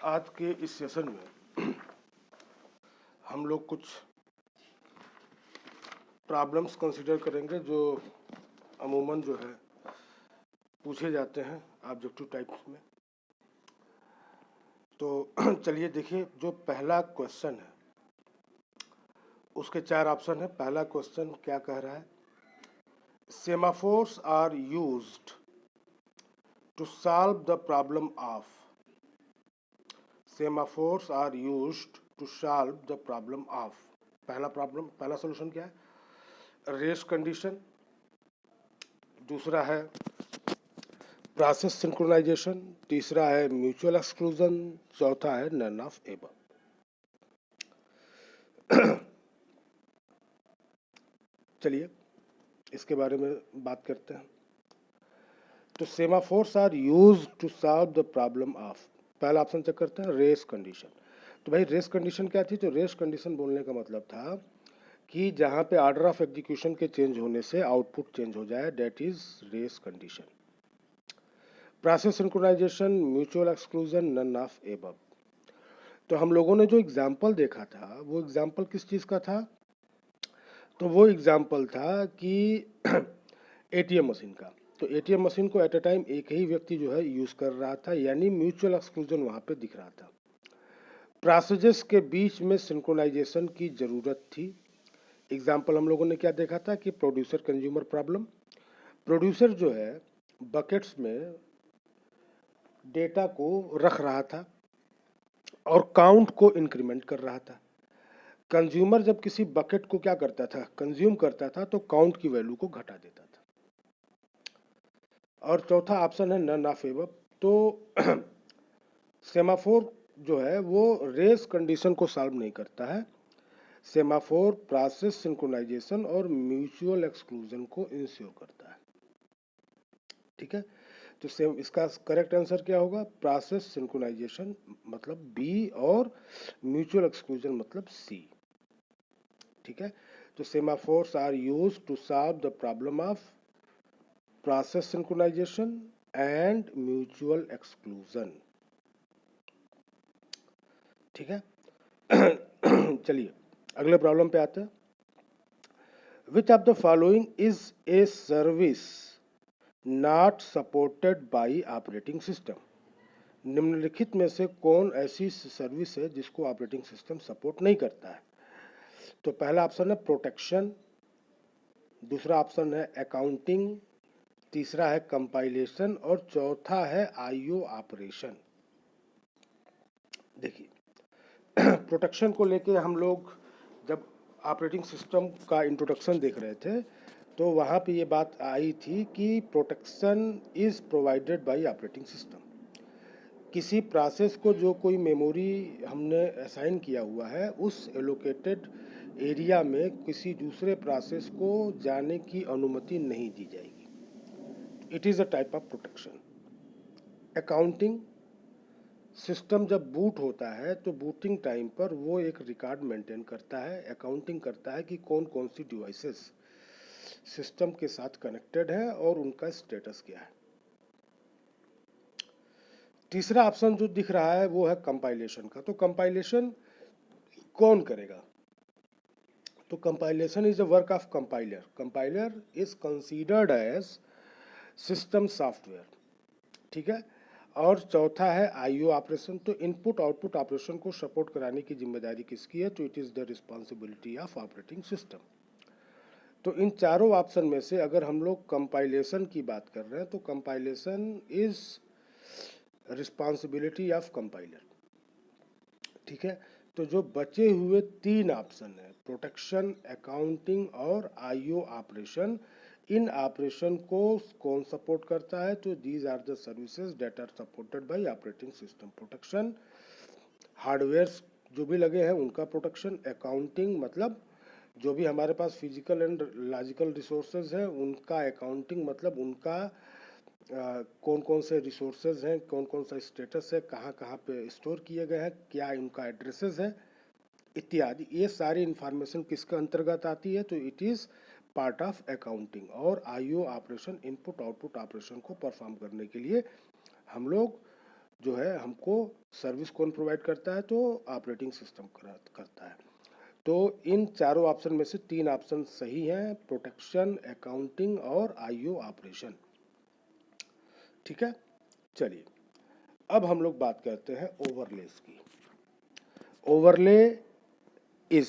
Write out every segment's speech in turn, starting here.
आज के इस सेशन में हम लोग कुछ प्रॉब्लम्स कंसीडर करेंगे जो अमूमन जो है पूछे जाते हैं ऑब्जेक्टिव टाइप्स में। तो चलिए देखिए, जो पहला क्वेश्चन है उसके 4 ऑप्शन है। पहला क्वेश्चन क्या कह रहा है? Semaphores are used to solve the problem of. Semaphores are used to solve the problem of. पहला सॉल्यूशन क्या है? Race condition. दूसरा है प्रोसेस सिंक्रोनाइजेशन। तीसरा है म्यूचुअल एक्सक्लूजन। चौथा है नन ऑफ एबव। चलिए इसके बारे में बात करते हैं। तो semaphores are used to solve the problem of. पहला ऑप्शन चेक करते हैं, रेस कंडीशन। तो भाई रेस कंडीशन क्या थी? तो रेस कंडीशन बोलने का मतलब था कि जहाँ पे ऑर्डर ऑफ एग्जीक्यूशन के चेंज होने से आउटपुट चेंज हो जाए, that is race condition. Process synchronization, mutual exclusion, none of above. तो हम लोगों ने जो एग्जाम्पल देखा था वो एग्जाम्पल किस चीज़ का था? तो वो एग्जाम्पल था कि एटीएम मशीन का। तो एटीएम मशीन को एट अ टाइम एक ही व्यक्ति जो है यूज़ कर रहा था, यानी म्यूचुअल एक्सक्लूजन वहाँ पे दिख रहा था। प्रोसेसेस के बीच में सिंक्रोनाइजेशन की ज़रूरत थी। एग्जाम्पल हम लोगों ने क्या देखा था कि प्रोड्यूसर कंज्यूमर प्रॉब्लम। प्रोड्यूसर जो है बकेट्स में डेटा को रख रहा था और काउंट को इंक्रीमेंट कर रहा था। कंज्यूमर जब किसी बकेट को क्या करता था, कंज्यूम करता था, तो काउंट की वैल्यू को घटा देता था। और चौथा ऑप्शन है नन ऑफ एबव। तो सेमाफोर जो है वो रेस कंडीशन को सॉल्व नहीं करता है। सेमाफोर प्रोसेस सिंक्रोनाइजेशन और म्यूचुअल एक्सक्लूजन को इंश्योर करता है। ठीक है, तो सेम इसका करेक्ट आंसर क्या होगा? प्रोसेस सिंक्रोनाइजेशन मतलब बी और म्यूचुअल एक्सक्लूजन मतलब सी। ठीक है, तो semaphores are used to solve the problem of process synchronization and mutual exclusion. ठीक है। चलिए अगले प्रॉब्लम पे आते हैं। Which of the following is a service not supported by operating system. निम्नलिखित में से कौन ऐसी सर्विस है जिसको ऑपरेटिंग सिस्टम सपोर्ट नहीं करता है? तो पहला ऑप्शन है प्रोटेक्शन, दूसरा ऑप्शन है अकाउंटिंग, तीसरा है कंपाइलेशन और चौथा है आईओ ऑपरेशन। देखिए प्रोटेक्शन को लेके हम लोग जब ऑपरेटिंग सिस्टम का इंट्रोडक्शन देख रहे थे तो वहाँ पे ये बात आई थी कि protection is provided by operating system. किसी प्रोसेस को जो कोई मेमोरी हमने असाइन किया हुआ है उस एलोकेटेड एरिया में किसी दूसरे प्रोसेस को जाने की अनुमति नहीं दी जाएगी। It is a type of protection. Accounting, system जब बूट होता है तो बूटिंग टाइम पर वो एक रिकॉर्ड मेंटेन करता है, अकाउंटिंग करता है कि कौन कौन सी डिवाइसेस सिस्टम के साथ कनेक्टेड है और उनका स्टेटस क्या है। तीसरा ऑप्शन जो दिख रहा है वो है कंपाइलेशन का। तो कंपाइलेशन कौन करेगा? तो compilation is a work of compiler. Compiler is considered as system software. ठीक है, और चौथा है आईओ ऑपरेशन। तो इनपुट आउटपुट ऑपरेशन को सपोर्ट कराने की जिम्मेदारी किसकी है? तो it is the responsibility of operating system. तो इन चारों ऑप्शन में से अगर हम लोग कंपाइलेशन की बात कर रहे हैं तो compilation is responsibility of compiler. ठीक है, तो जो बचे हुए 3 ऑप्शन है प्रोटेक्शन, अकाउंटिंग और आईओ ऑपरेशन, इन ऑपरेशन को कौन सपोर्ट करता है? तो these are the services that are supported by operating system. Protection, hardware जो भी लगे हैं उनका प्रोटेक्शन। अकाउंटिंग मतलब जो भी हमारे पास फिजिकल एंड लॉजिकल रिसोर्सेज हैं उनका अकाउंटिंग मतलब उनका कौन कौन से रिसोर्सेज हैं, कौन कौन सा स्टेटस है, कहाँ कहाँ पे स्टोर किए गए हैं, क्या उनका एड्रेसेस है इत्यादि। ये सारी इंफॉर्मेशन किसके अंतर्गत आती है? तो it is part of accounting. और I O operation input output operation को परफॉर्म करने के लिए हम लोग जो है हमको सर्विस कौन प्रोवाइड करता है, तो ऑपरेटिंग सिस्टम करता है। तो इन चारों ऑप्शन में से 3 ऑप्शन सही हैं, प्रोटेक्शन, अकाउंटिंग और आईओ ऑपरेशन। ठीक है, चलिए अब हम लोग बात करते हैं ओवरलेस की। ओवरले इज,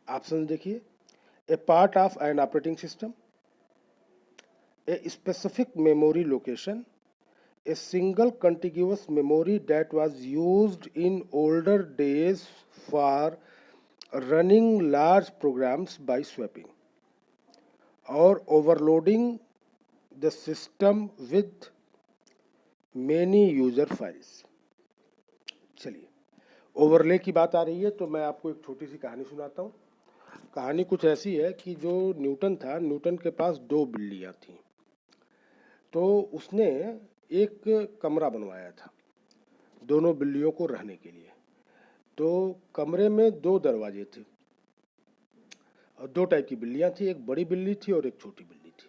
ऑप्शन देखिए, a part of an operating system, a specific memory location, a single contiguous memory that was used in older days for running large programs by swapping or overloading the system with many user files। चलिए, overlay की बात आ रही है तो मैं आपको एक छोटी सी कहानी सुनाता हूँ। कहानी कुछ ऐसी है कि जो न्यूटन था, न्यूटन के पास 2 बिल्लियाँ थीं। तो उसने एक कमरा बनवाया था दोनों बिल्लियों को रहने के लिए। तो कमरे में 2 दरवाजे थे और 2 टाइप की बिल्लियाँ थी, एक बड़ी बिल्ली थी और एक छोटी बिल्ली थी।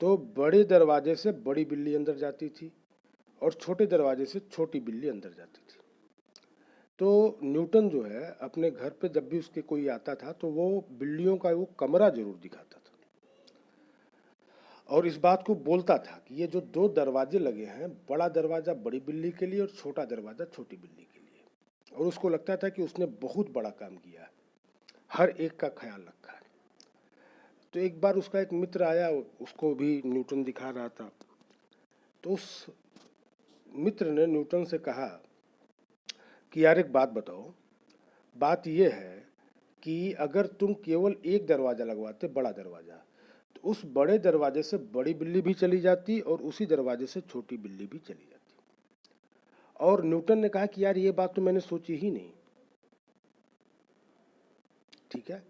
तो बड़े दरवाजे से बड़ी बिल्ली अंदर जाती थी और छोटे दरवाजे से छोटी बिल्ली अंदर जाती थी। तो न्यूटन जो है अपने घर पे जब भी उसके कोई आता था तो वो बिल्लियों का वो कमरा जरूर दिखाता था और इस बात को बोलता था कि ये जो 2 दरवाजे लगे हैं, बड़ा दरवाजा बड़ी बिल्ली के लिए और छोटा दरवाजा छोटी बिल्ली के लिए। और उसको लगता था कि उसने बहुत बड़ा काम किया है, हर एक का ख्याल रखा है। तो एक बार उसका एक मित्र आया, उसको भी न्यूटन दिखा रहा था। तो उस मित्र ने न्यूटन से कहा कि यार एक बात बताओ, बात ये है कि अगर तुम केवल एक दरवाज़ा लगवाते, बड़ा दरवाज़ा, तो उस बड़े दरवाजे से बड़ी बिल्ली भी चली जाती और उसी दरवाजे से छोटी बिल्ली भी चली जाती। और न्यूटन ने कहा कि यार ये बात तो मैंने सोची ही नहीं। ठीक है,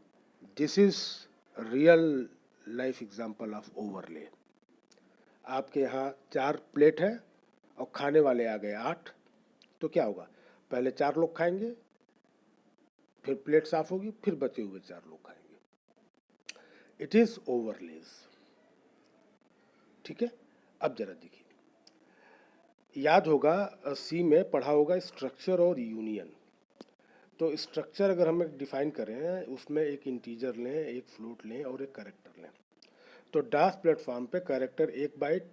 this is real life example of overlay. आपके यहाँ 4 प्लेट है और खाने वाले आ गए 8, तो क्या होगा, पहले 4 लोग खाएंगे, फिर प्लेट साफ होगी, फिर बचे हुए 4 लोग खाएंगे। It is overlays. ठीक है, अब जरा देखिए, याद होगा सी में पढ़ा होगा स्ट्रक्चर और यूनियन। तो स्ट्रक्चर अगर हम डिफाइन करें, उसमें एक इंटीजर लें, एक फ्लोट लें और एक कैरेक्टर लें। तो डास प्लेटफॉर्म पे कैरेक्टर 1 बाइट,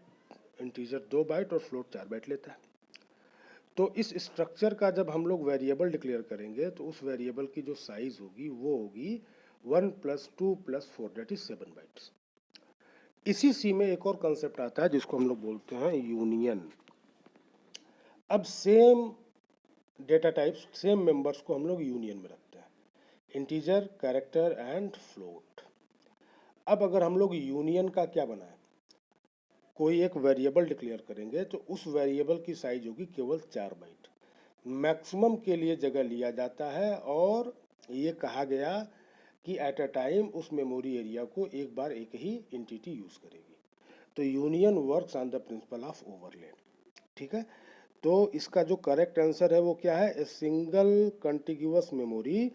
इंटीजर 2 बाइट और फ्लोट 4 बाइट लेता है। तो इस स्ट्रक्चर का जब हम लोग वेरिएबल डिक्लेयर करेंगे तो उस वेरिएबल की जो साइज होगी वो होगी 1 + 2 + 4 दैट इज 7 बाइट्स। इसी सी में एक और कंसेप्ट आता है जिसको हम लोग बोलते हैं यूनियन। अब same data types, same members को हम लोग यूनियन में रखते हैं, इंटीजर, कैरेक्टर एंड फ्लोट। अब अगर हम लोग यूनियन का क्या बनाए, कोई एक वेरिएबल डिक्लेयर करेंगे तो उस वेरिएबल की साइज होगी केवल 4 बाइट। मैक्सिमम के लिए जगह लिया जाता है और ये कहा गया कि एट अ टाइम उस मेमोरी एरिया को एक बार एक ही एंटिटी यूज करेगी। तो union works on the principle of overlay. ठीक है, तो इसका जो करेक्ट आंसर है वो क्या है, a single contiguous memory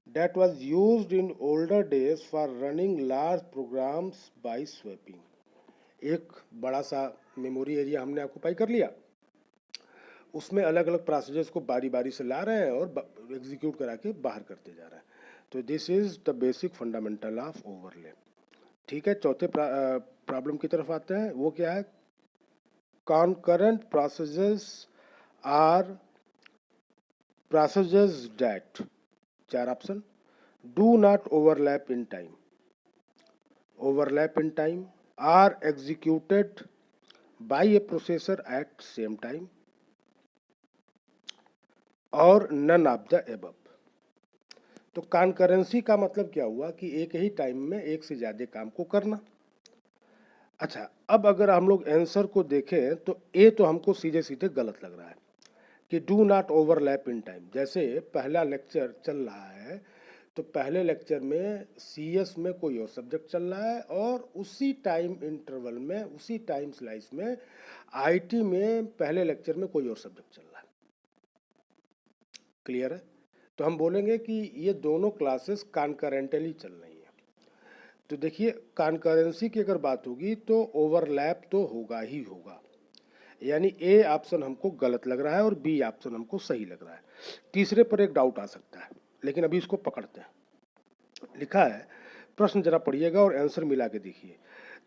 that was used in older days for running large programs by swapping. एक बड़ा सा मेमोरी एरिया हमने ऑक्यूपाई कर लिया, उसमें अलग अलग प्रोसेसेस को बारी बारी से ला रहे हैं और एग्जीक्यूट करा के बाहर करते जा रहे हैं। तो this is the basic fundamental of overlay. ठीक है, चौथे प्रॉब्लम की तरफ आते हैं। वो क्या है, concurrent processes are processes that, 4 option, do not overlap in time, overlap in time, are executed by a processor at same time, और none of the above। तो कॉन्करेंसी का मतलब क्या हुआ कि एक ही टाइम में एक से ज्यादा काम को करना। अच्छा, अब अगर हम लोग आंसर को देखें तो ए तो हमको सीधे सीधे गलत लग रहा है कि do not overlap in time. जैसे पहला लेक्चर चल रहा है तो पहले लेक्चर में सीएस में कोई और सब्जेक्ट चल रहा है और उसी टाइम इंटरवल में, उसी टाइम स्लाइस में आईटी में पहले लेक्चर में कोई और सब्जेक्ट चल रहा है। क्लियर है, तो हम बोलेंगे कि ये दोनों क्लासेस कॉन्करेंटली चल रही हैं। तो देखिए, कॉन्करेंसी की अगर बात होगी तो ओवरलैप तो होगा ही होगा। यानी ए ऑप्शन हमको गलत लग रहा है और बी ऑप्शन हमको सही लग रहा है। तीसरे पर एक डाउट आ सकता है, लेकिन अभी इसको पकड़ते हैं। लिखा है, प्रश्न जरा पढ़िएगा और आंसर मिला के देखिए।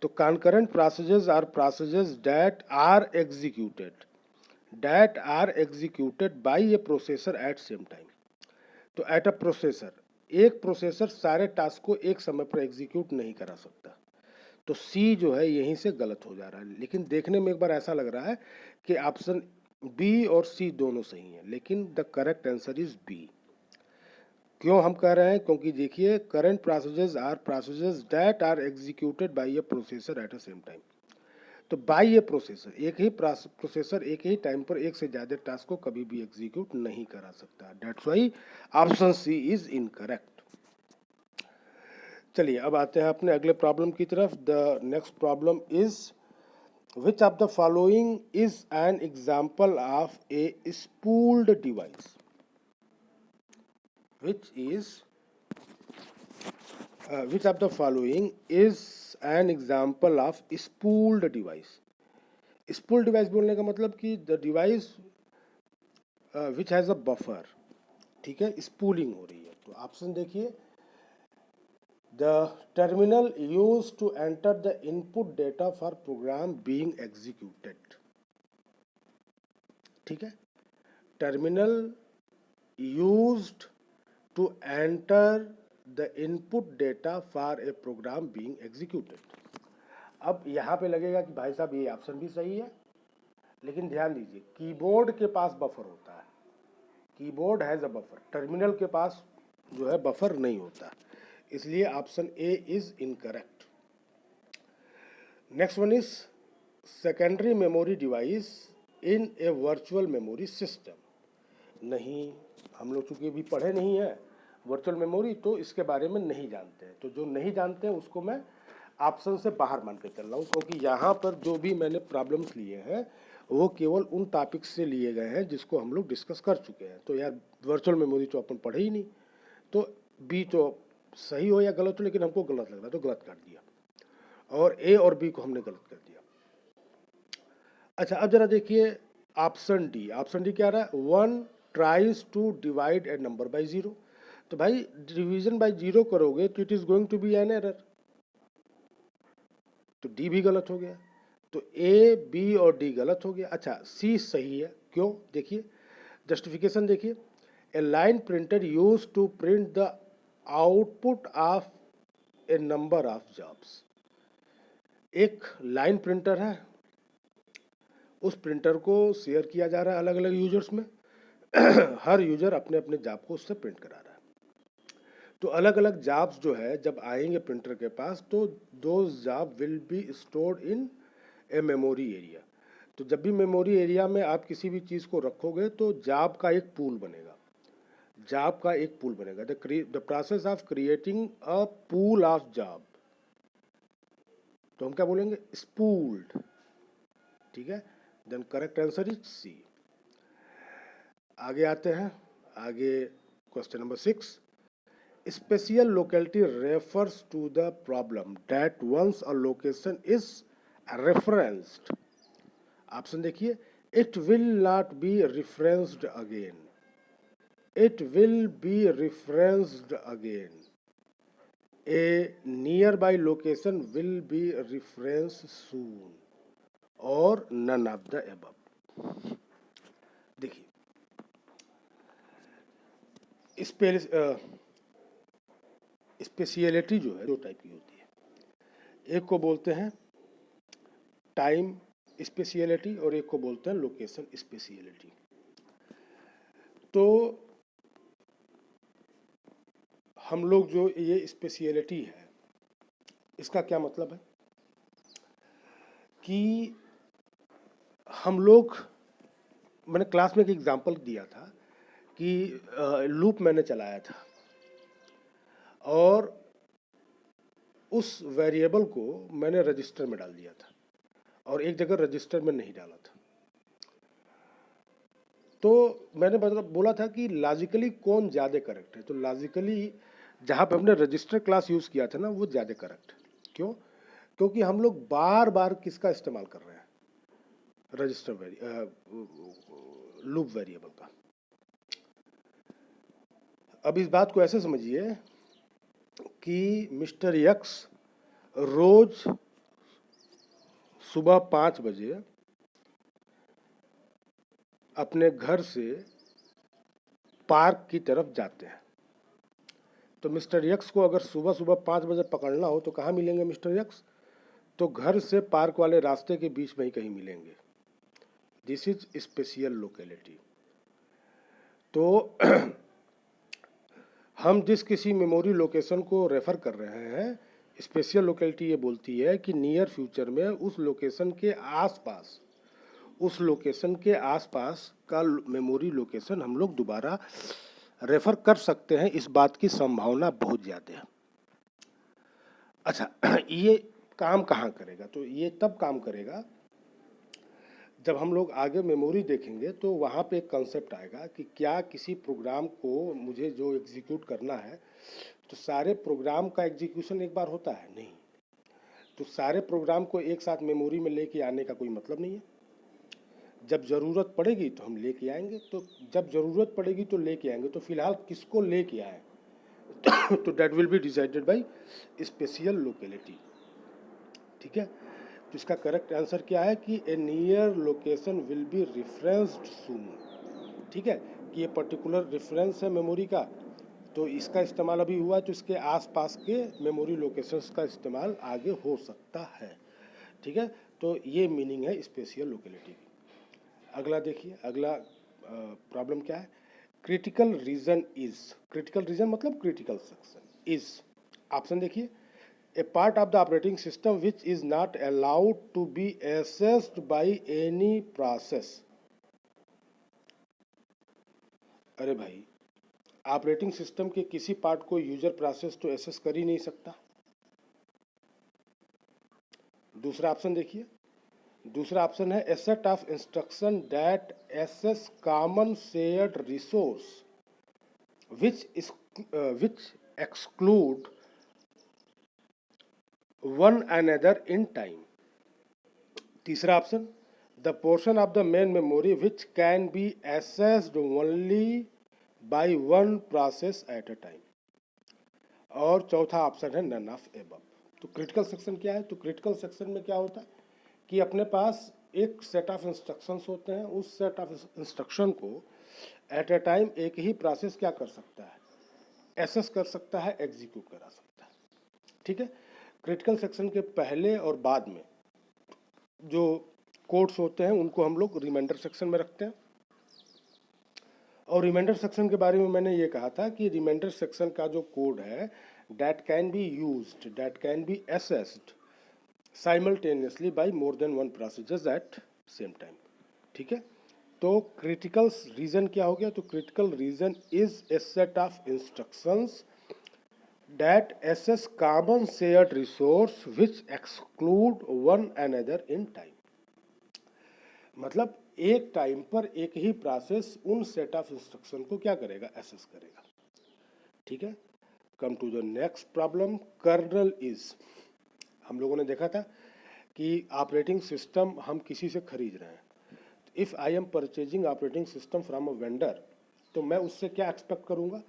तो concurrent processes are processes that are executed by a processor at same time. तो एट अ प्रोसेसर, एक प्रोसेसर सारे टास्क को एक समय पर एग्जीक्यूट नहीं करा सकता। तो सी जो है यहीं से गलत हो जा रहा है, लेकिन देखने में एक बार ऐसा लग रहा है कि ऑप्शन बी और सी दोनों सही हैं, लेकिन the correct answer is B. क्यों हम कह रहे हैं? क्योंकि देखिए, current processes are processes that are executed by a processor at a same time. तो बाय ए प्रोसेसर, एक ही प्रोसेसर एक ही टाइम पर एक से ज्यादा टास्क को कभी भी एग्जीक्यूट नहीं करा सकता। That's why option C is incorrect. चलिए अब आते हैं अपने अगले प्रॉब्लम की तरफ। The next problem is, which of the following is an example of a spooled device? Which of the following is an example of spooled device? spooled device बोलने का मतलब कि the device which has a buffer, ठीक है, spooling हो रही है। तो ऑप्शन देखिए, the terminal used to enter the input data for program being executed, ठीक है, terminal used to enter the input data for a program being executed। अब यहाँ पे लगेगा कि भाई साहब ये ऑप्शन भी सही है, लेकिन ध्यान दीजिए, कीबोर्ड के पास बफर होता है, keyboard has a buffer, terminal के पास जो है बफर नहीं होता, इसलिए option A is incorrect. Next one is secondary memory device in A virtual memory system. नहीं, हम लोग चूंकि अभी पढ़े नहीं है वर्चुअल मेमोरी, तो इसके बारे में नहीं जानते हैं। तो जो नहीं जानते हैं उसको मैं ऑप्शन से बाहर मान के चल रहा हूँ, क्योंकि यहाँ पर जो भी मैंने प्रॉब्लम्स लिए हैं वो केवल उन टॉपिक्स से लिए गए हैं जिसको हम लोग डिस्कस कर चुके हैं। तो यार वर्चुअल मेमोरी तो अपन पढ़े ही नहीं, तो बी तो सही हो या गलत हो, लेकिन हमको गलत लग रहा है तो गलत कर दिया, और ए और बी को हमने गलत कर दिया। अच्छा, अब जरा देखिए ऑप्शन डी। ऑप्शन डी क्या रहा है? One tries to divide a number by zero. तो भाई डिवीजन बाई जीरो करोगे तो it is going to be an error, तो डी भी गलत हो गया। तो ए बी और डी गलत हो गया। अच्छा, सी सही है। क्यों? देखिए जस्टिफिकेशन देखिए, a line printer use to print the output of a number of jobs. एक लाइन प्रिंटर है, उस प्रिंटर को शेयर किया जा रहा है अलग अलग यूजर्स में हर यूजर अपने अपने जॉब को उससे प्रिंट करा रहा है। तो अलग अलग जॉब्स जो है जब आएंगे प्रिंटर के पास, तो दो job will be stored in a memory area. तो जब भी मेमोरी एरिया में आप किसी भी चीज़ को रखोगे तो जॉब का एक पूल बनेगा, जॉब का एक पूल बनेगा। The process of creating a pool of job, तो हम क्या बोलेंगे? स्पूल्ड, ठीक है। Then correct answer is C. आगे आते हैं, आगे question number 6। Spatial locality refers to the problem that once a location is referenced. Option देखिए, it will not be referenced again, it will be referenced again, a nearby location will be reference soon, और none of the above. देखिए speciality जो है दो type की होती है, एक को बोलते हैं टाइम स्पेशलिटी और एक को बोलते हैं लोकेशन स्पेशलिटी। तो हम लोग जो ये स्पेशलिटी है, इसका क्या मतलब है कि हम लोग, मैंने क्लास में एक एग्जांपल दिया था कि लूप मैंने चलाया था और उस वेरिएबल को मैंने रजिस्टर में डाल दिया था और एक जगह रजिस्टर में नहीं डाला था। तो मैंने मतलब बोला था कि लॉजिकली कौन ज़्यादा करेक्ट है, तो लॉजिकली जहाँ पे हमने रजिस्टर क्लास यूज़ किया था ना वो ज़्यादा करेक्ट है। क्यों? क्योंकि हम लोग बार बार किसका इस्तेमाल कर रहे हैं? रजिस्टर लूप वेरिएबल का। अब इस बात को ऐसे समझिए कि मिस्टर यक्स रोज सुबह 5 बजे अपने घर से पार्क की तरफ जाते हैं। तो मिस्टर यक्स को अगर सुबह सुबह 5 बजे पकड़ना हो तो कहाँ मिलेंगे मिस्टर यक्स? तो घर से पार्क वाले रास्ते के बीच में ही कहीं मिलेंगे। This is spatial locality. तो हम जिस किसी मेमोरी लोकेशन को रेफर कर रहे हैं, स्पेशियल लोकेलिटी ये बोलती है कि नियर फ्यूचर में उस लोकेशन के आसपास का मेमोरी लोकेशन हम लोग दोबारा रेफर कर सकते हैं। इस बात की संभावना बहुत ज़्यादा है। अच्छा, ये काम कहाँ करेगा? तो ये तब काम करेगा जब हम लोग आगे मेमोरी देखेंगे तो वहाँ पे एक कंसेप्ट आएगा कि क्या किसी प्रोग्राम को मुझे जो एग्जीक्यूट करना है, तो सारे प्रोग्राम का एग्जीक्यूशन एक बार होता है? नहीं। तो सारे प्रोग्राम को एक साथ मेमोरी में लेके आने का कोई मतलब नहीं है। जब ज़रूरत पड़ेगी तो हम लेके आएंगे, तो जब ज़रूरत पड़ेगी तो लेके आएंगे। तो फिलहाल किसको लेके आए? तो that will be decided by spatial locality. ठीक है, तो इसका करेक्ट आंसर क्या है कि a near location will be referenced soon. ठीक है, कि ये पर्टिकुलर रेफरेंस है मेमोरी का, तो इसका इस्तेमाल अभी हुआ, तो इसके आसपास के मेमोरी लोकेशंस का इस्तेमाल आगे हो सकता है। ठीक है, तो ये मीनिंग है स्पेशियल लोकेलिटी की। अगला देखिए, अगला प्रॉब्लम क्या है? Critical region is. Critical reason मतलब क्रिटिकल सेक्शन इज। ऑप्शन देखिए, a part of the operating system which is not allowed to be accessed by any process। अरे भाई, ऑपरेटिंग सिस्टम के किसी पार्ट को यूजर प्रोसेस तो एक्सेस कर ही नहीं सकता। दूसरा ऑप्शन देखिए, दूसरा ऑप्शन है a set of instruction that access common shared resource which exclude one another in time। तीसरा option, the portion of the main memory which can be accessed only by one process at a time। और चौथा option है none of above. तो critical section क्या है? तो critical section में क्या होता है कि अपने पास एक सेट ऑफ इंस्ट्रक्शंस होते हैं, उस सेट ऑफ इंस्ट्रक्शन को एट ए टाइम एक ही प्रोसेस क्या कर सकता है? एक्सेस कर सकता है, एग्जीक्यूट करा सकता है। ठीक है, क्रिटिकल सेक्शन के पहले और बाद में जो कोड्स होते हैं उनको हम लोग रिमाइंडर सेक्शन में रखते हैं। और रिमाइंडर सेक्शन के बारे में मैंने ये कहा था कि रिमाइंडर सेक्शन का जो कोड है that can be used, that can be accessed simultaneously by more than one process at same time. ठीक है, तो क्रिटिकल रीजन क्या हो गया? तो critical region is a set of instructions that access common shared resource which exclude one another in time। मतलब एक time पर एक ही प्रोसेस उन सेट ऑफ इंस्ट्रक्शन को क्या करेगा? एक्सेस करेगा। ठीक है, come to the next problem, kernel is. हम लोगों ने देखा था कि ऑपरेटिंग सिस्टम हम किसी से खरीद रहे हैं। If I am purchasing operating system from a vendor, तो मैं उससे क्या एक्सपेक्ट करूंगा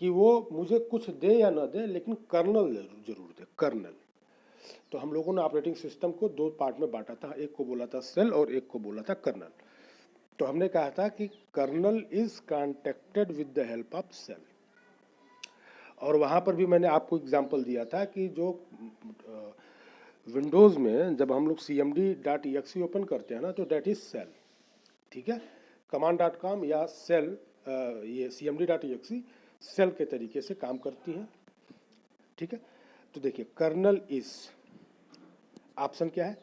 कि वो मुझे कुछ दे या ना दे, लेकिन कर्नल जरूर दे, कर्नल। तो हम लोगों ने ऑपरेटिंग सिस्टम को दो पार्ट में बांटा था, एक को बोला था सेल और एक को बोला था कर्नल। तो हमने कहा था कि kernel is contacted with the help of cell. और वहाँ पर भी मैंने आपको एग्जांपल दिया था कि जो विंडोज़ में जब हम लोग cmd.exe ओपन करते हैं ना, तो दैट इज सेल। ठीक है, command.com या सेल, ये cmd.exe सेल के तरीके से काम करती हैं। ठीक है, तो देखिए कर्नल इज, ऑप्शन क्या है?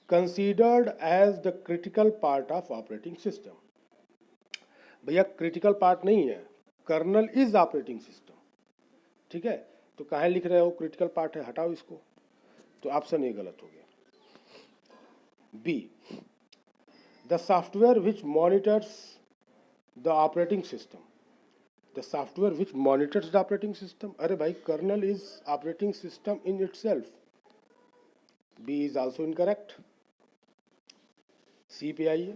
Considered as the critical part of operating system. भैया क्रिटिकल पार्ट नहीं है, कर्नल इज ऑपरेटिंग सिस्टम। ठीक है, तो कहाँ लिख रहे हो क्रिटिकल पार्ट है? हटाओ इसको, तो ऑप्शन ए गलत हो गया। B, the software which monitors the operating system, the software which monitors the operating system. अरे भाई, kernel is operating system in itself. B is also incorrect. C पे आइए।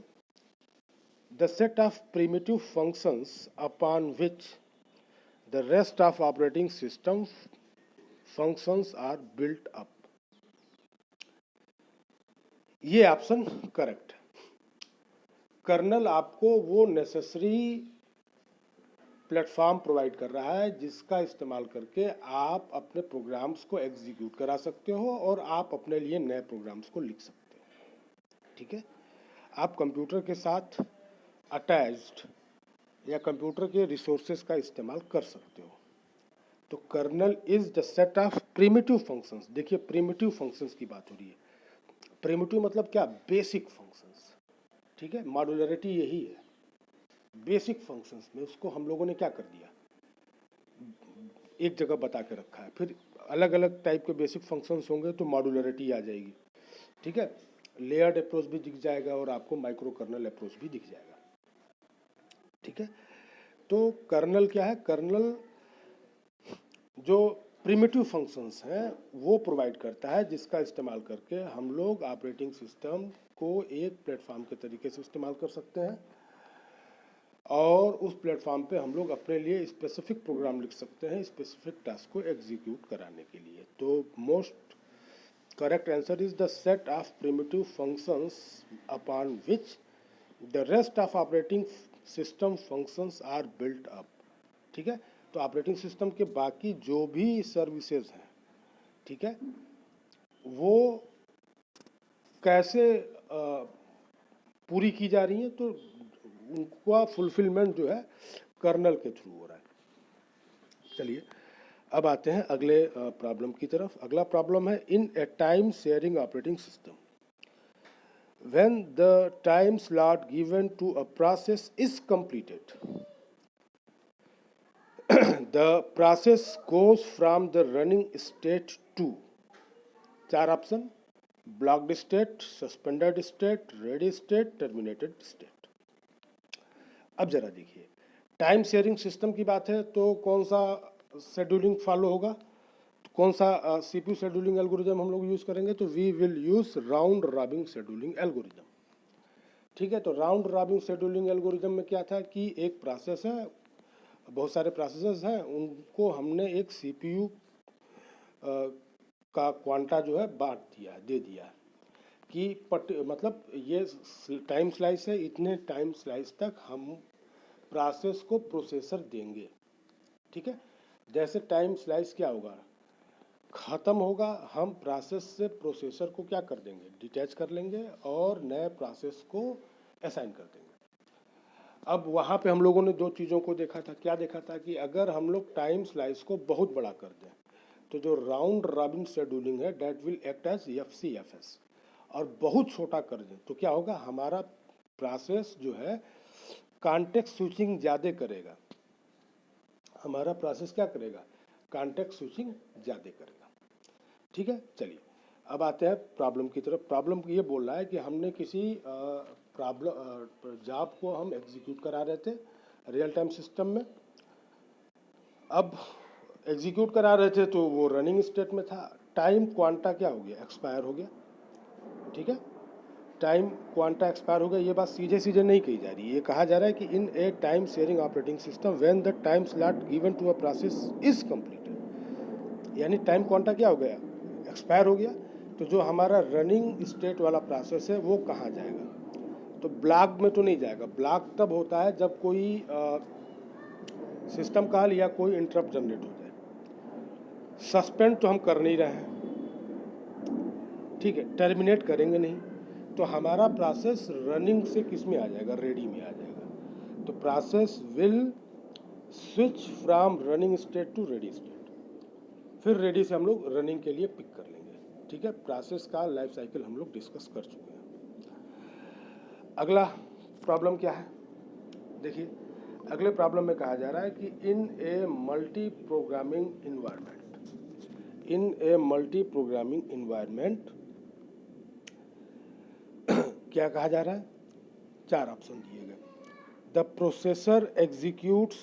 The set of primitive functions upon which the rest of operating system functions are built up. ये option correct है। Kernel आपको वो necessary platform provide कर रहा है जिसका इस्तेमाल करके आप अपने प्रोग्राम्स को एग्जीक्यूट करा सकते हो और आप अपने लिए नए प्रोग्राम्स को लिख सकते हो। ठीक है, आप कंप्यूटर के साथ अटैच्ड या कंप्यूटर के रिसोर्सेज का इस्तेमाल कर सकते हो। तो kernel is the set of primitive functions. देखिए प्रिमिटिव फंक्शंस की बात हो रही है। प्रिमिटिव मतलब क्या? Basic functions. ठीक है, मॉड्यूलरिटी यही है। बेसिक फंक्शंस में उसको हम लोगों ने क्या कर दिया, एक जगह बता के रखा है। फिर अलग अलग टाइप के बेसिक फंक्शंस होंगे तो मॉड्यूलरिटी आ जाएगी। ठीक है, लेयर्ड अप्रोच भी दिख जाएगा और आपको माइक्रो कर्नल अप्रोच भी दिख जाएगा। ठीक है, तो कर्नल क्या है? कर्नल जो प्रिमिटिव फंक्शंस हैं वो प्रोवाइड करता है जिसका इस्तेमाल करके हम लोग ऑपरेटिंग सिस्टम को एक प्लेटफॉर्म के तरीके से इस्तेमाल कर सकते हैं और उस प्लेटफॉर्म पे हम लोग अपने लिए स्पेसिफिक प्रोग्राम लिख सकते हैं स्पेसिफिक टास्क को एग्जीक्यूट कराने के लिए। तो most correct answer is the set of primitive functions upon which the rest of operating system functions are built up. ठीक है, तो ऑपरेटिंग सिस्टम के बाकी जो भी सर्विसेज हैं, ठीक है, वो कैसे पूरी की जा रही हैं, तो उनका फुलफिलमेंट जो है कर्नल के थ्रू हो रहा है। चलिए अब आते हैं अगले प्रॉब्लम की तरफ। अगला प्रॉब्लम है in a time sharing operating system when the time slot given to a process is completed the process goes from the running state to, चार option, blocked state, suspended state, ready state, terminated state. अब जरा देखिए, time sharing system की बात है तो कौन सा शेड्यूलिंग फॉलो होगा, कौन सा सीपीयू शेड्यूलिंग एल्गोरिदम हम लोग यूज करेंगे? तो we will use round robin scheduling algorithm. ठीक है, तो राउंड रॉबिन शेड्यूलिंग एल्गोरिदम में क्या था कि एक प्रोसेस है, बहुत सारे प्रोसेसर्स हैं, उनको हमने एक सीपीयू का क्वांटा जो है बांट दिया, दे दिया कि मतलब ये टाइम स्लाइस है, इतने टाइम स्लाइस तक हम प्रोसेस को प्रोसेसर देंगे। ठीक है, जैसे टाइम स्लाइस क्या होगा, ख़त्म होगा, हम प्रोसेस से प्रोसेसर को क्या कर देंगे, डिटैच कर लेंगे और नए प्रोसेस को असाइन कर देंगे। अब वहाँ पे हम लोगों ने दो चीज़ों को देखा था। क्या देखा था कि अगर हम लोग टाइम स्लाइस को बहुत बड़ा कर दें तो जो राउंड रॉबिन शेड्यूलिंग है that will act as FCFS, और बहुत छोटा कर दें तो क्या होगा, हमारा प्रोसेस जो है कॉन्टेक्स्ट स्विचिंग ज़्यादा करेगा। हमारा प्रोसेस क्या करेगा, कॉन्टेक्स्ट स्विचिंग ज़्यादा करेगा। ठीक है, चलिए अब आते हैं प्रॉब्लम की तरफ। प्रॉब्लम ये बोल रहा है कि हमने किसी प्रॉब्लम जॉब को हम एग्जीक्यूट करा रहे थे रियल टाइम सिस्टम में। अब एग्जीक्यूट करा रहे थे तो वो रनिंग स्टेट में था, टाइम क्वांटा क्या हो गया, एक्सपायर हो गया। ठीक है, टाइम क्वांटा एक्सपायर हो गया। ये बात सीधे सीधे नहीं कही जा रही है, ये कहा जा रहा है कि in a time sharing operating system when the time slot given to a process is completed, यानी टाइम क्वांटा क्या हो गया, एक्सपायर हो गया। तो जो हमारा रनिंग स्टेट वाला प्रोसेस है वो कहाँ जाएगा, तो ब्लॉक में तो नहीं जाएगा। ब्लॉक तब होता है जब कोई सिस्टम कॉल या कोई इंटरप्ट जनरेट हो जाए। सस्पेंड तो हम कर नहीं रहे हैं, ठीक है, टर्मिनेट करेंगे नहीं, तो हमारा प्रोसेस रनिंग से किस में आ जाएगा, रेडी में आ जाएगा। तो process will switch from running state to ready state, फिर रेडी से हम लोग रनिंग के लिए पिक कर लेंगे। ठीक है, प्रोसेस का लाइफ साइकिल हम लोग डिस्कस कर चुके हैं। अगला प्रॉब्लम क्या है, देखिए अगले प्रॉब्लम में कहा जा रहा है कि in a multi programming environment, in a multi programming environment क्या कहा जा रहा है, चार ऑप्शन दिए गए। The processor executes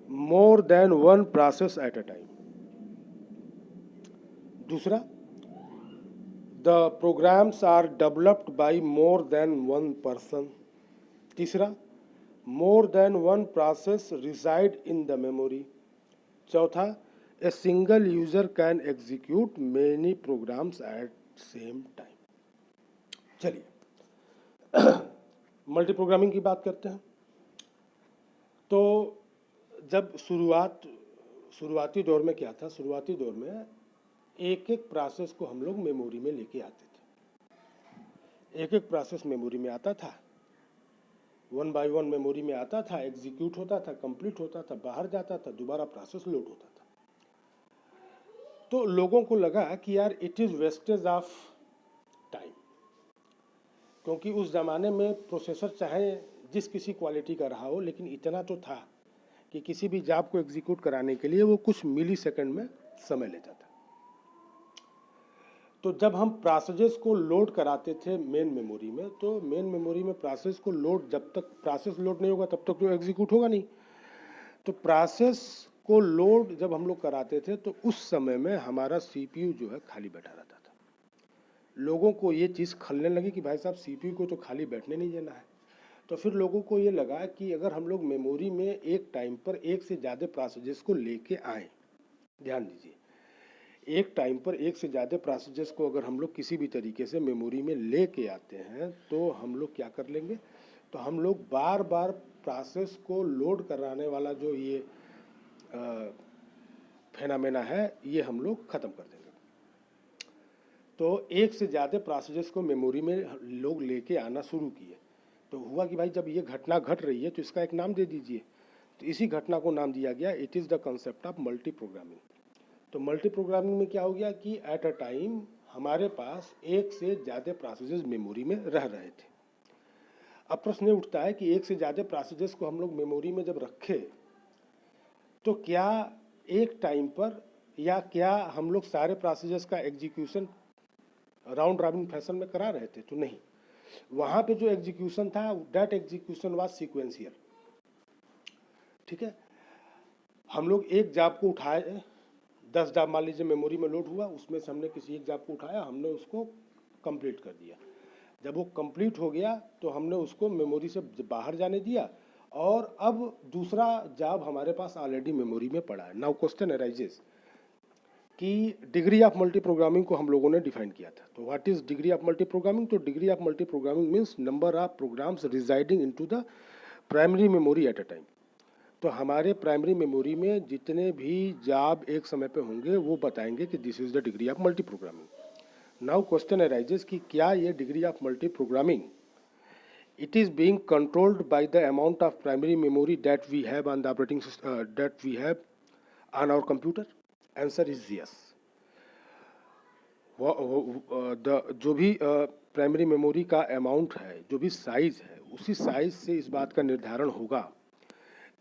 more than one process at a time. दूसरा, the programs are developed by more than one person. तीसरा, more than one process reside in the memory. चौथा, a single user can execute many programs at same time. चलिए multi programming की बात करते हैं। तो जब शुरुआती दौर में क्या था, शुरुआती दौर में एक एक प्रोसेस को हम लोग मेमोरी में लेके आते थे। एक एक प्रोसेस मेमोरी में आता था, वन बाय वन मेमोरी में आता था, एग्जीक्यूट होता था, कंप्लीट होता था, बाहर जाता था, दोबारा प्रोसेस लोड होता था। तो लोगों को लगा कि यार it is wastage of time, क्योंकि उस ज़माने में प्रोसेसर चाहे जिस किसी क्वालिटी का रहा हो, लेकिन इतना तो था कि किसी भी जॉब को एग्जीक्यूट कराने के लिए वो कुछ मिली सेकेंड में समय लेता था। तो जब हम प्रोसेसेस को लोड कराते थे मेन मेमोरी में, तो मेन मेमोरी में प्रोसेस को लोड, जब तक प्रोसेस लोड नहीं होगा तब तक तो एग्जीक्यूट होगा नहीं। तो प्रोसेस को लोड जब हम लोग कराते थे तो उस समय में हमारा सीपीयू जो है खाली बैठा रहता था। लोगों को ये चीज़ खलने लगी कि भाई साहब सीपीयू को तो खाली बैठने नहीं देना है। तो फिर लोगों को ये लगा कि अगर हम लोग मेमोरी में एक टाइम पर एक से ज़्यादा प्रोसेसेस को लेके आएँ, ध्यान दीजिए, एक टाइम पर एक से ज़्यादा प्रोसेसेस को अगर हम लोग किसी भी तरीके से मेमोरी में लेके आते हैं तो हम लोग क्या कर लेंगे, तो हम लोग बार बार प्रोसेस को लोड कराने वाला जो ये फेनामेना है ये हम लोग ख़त्म कर देंगे। तो एक से ज़्यादा प्रोसेसेस को मेमोरी में लोग लेके आना शुरू किए। तो हुआ कि भाई जब ये घटना घट रही है तो इसका एक नाम दे दीजिए। तो इसी घटना को नाम दिया गया it is the concept of multi programming. तो मल्टी प्रोग्रामिंग में क्या हो गया कि एट अ टाइम हमारे पास एक से ज़्यादा प्रोसेसेस मेमोरी में रह रहे थे। अब प्रश्न ये उठता है कि एक से ज़्यादा प्रोसेसेस को हम लोग मेमोरी में जब रखे तो क्या एक टाइम पर या क्या हम लोग सारे प्रोसेसेस का एग्जीक्यूशन राउंड रॉबिन फैशन में करा रहे थे? तो नहीं, वहाँ पे जो एग्जीक्यूशन था दैट एग्जीक्यूशन वाज सीक्वेंशियल। ठीक है, हम लोग एक जॉब को उठाए, 10 जॉब मान लीजिए मेमोरी में लोड हुआ, उसमें से हमने किसी एक जॉब को उठाया, हमने उसको कंप्लीट कर दिया। जब वो कंप्लीट हो गया तो हमने उसको मेमोरी से बाहर जाने दिया और अब दूसरा जॉब हमारे पास ऑलरेडी मेमोरी में पड़ा है। नाउ क्वेश्चन अराइजेस कि डिग्री ऑफ मल्टी प्रोग्रामिंग को हम लोगों ने डिफाइन किया था। तो what is degree of multi programming? तो degree of multi programming means number of programs residing into the primary memory at a time. तो हमारे प्राइमरी मेमोरी में जितने भी जॉब एक समय पे होंगे वो बताएंगे कि this is the degree of multi programming. Now question arises कि क्या ये degree of multi programming it is being controlled by the amount of primary memory that we have on the operating system that we have on our computer? Answer is yes. जो भी primary memory का amount है, जो भी size है, उसी size से इस बात का निर्धारण होगा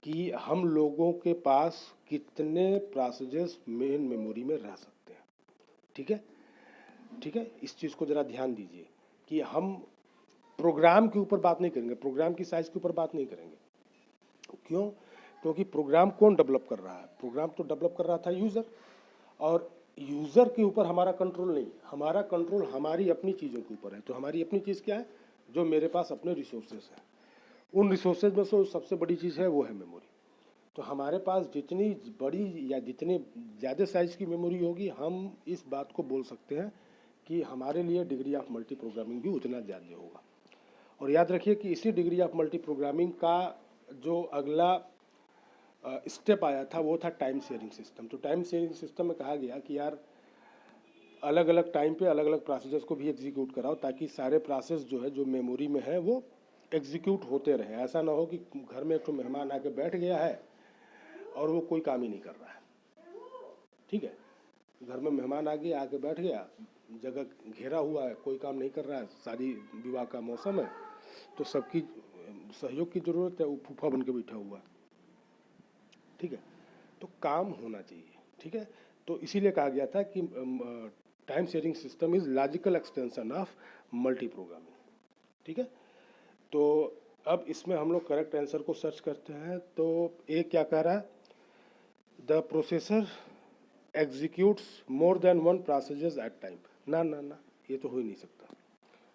कि हम लोगों के पास कितने प्रोसेसेस मेन मेमोरी में रह सकते हैं। ठीक है, ठीक है, इस चीज़ को ज़रा ध्यान दीजिए कि हम प्रोग्राम के ऊपर बात नहीं करेंगे, प्रोग्राम की साइज के ऊपर बात नहीं करेंगे। क्यों? क्योंकि प्रोग्राम कौन डेवलप कर रहा है? प्रोग्राम तो डेवलप कर रहा था यूज़र, और यूज़र के ऊपर हमारा कंट्रोल नहीं, हमारा कंट्रोल हमारी अपनी चीज़ों के ऊपर है। तो हमारी अपनी चीज़ क्या है? जो मेरे पास अपने रिसोर्सेज हैं, उन रिसोर्सेज में से सबसे बड़ी चीज़ है वो है मेमोरी। तो हमारे पास जितनी बड़ी या जितनी ज़्यादा साइज़ की मेमोरी होगी, हम इस बात को बोल सकते हैं कि हमारे लिए डिग्री ऑफ मल्टी प्रोग्रामिंग भी उतना ज़्यादा होगा। और याद रखिए कि इसी डिग्री ऑफ मल्टी प्रोग्रामिंग का जो अगला स्टेप आया था वो था टाइम शेयरिंग सिस्टम। तो टाइम शेयरिंग सिस्टम में कहा गया कि यार अलग अलग टाइम पे अलग अलग प्रोसेस को भी एग्जीक्यूट कराओ ताकि सारे प्रोसेस जो है जो मेमोरी में है वो एग्जीक्यूट होते रहे। ऐसा ना हो कि घर में एक तो मेहमान आके बैठ गया है और वो कोई काम ही नहीं कर रहा है। ठीक है, घर में मेहमान आ गया, आके बैठ गया, जगह घेरा हुआ है, कोई काम नहीं कर रहा है, शादी विवाह का मौसम है, तो सबकी सहयोग की ज़रूरत है, वो फूफा बन के बैठा हुआ। ठीक है, तो काम होना चाहिए। ठीक है, तो इसीलिए कहा गया था कि time sharing system is logical extension of multi programming. ठीक है, तो अब इसमें हम लोग करेक्ट आंसर को सर्च करते हैं। तो ए क्या कह रहा है? The processor executes more than one processes at time. ना ना ना, ये तो हो ही नहीं सकता,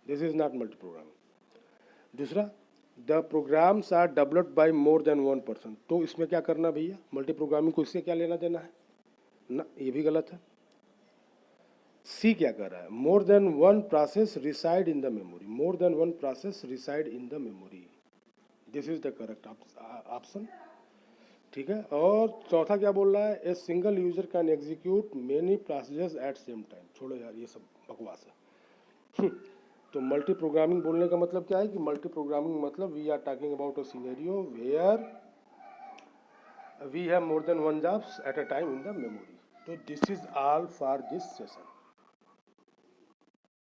this is not multi programming. दूसरा, the programs are developed by more than one person, तो इसमें क्या करना भैया, मल्टी प्रोग्रामिंग को इससे क्या लेना देना है ना, ये भी गलत है। सी क्या कर रहा है, more than one process reside in the memory, more than one process reside in the memory, this is the correct option, ठीक है। और चौथा क्या बोल रहा है, a single user can execute many processes at same time, छोड़ो यार ये सब बकवास है। तो मल्टी प्रोग्रामिंग बोलने का मतलब क्या है कि मल्टी प्रोग्रामिंग मतलब we are talking about a scenario where we have more than one jobs at a time in the memory. तो this is all for this session.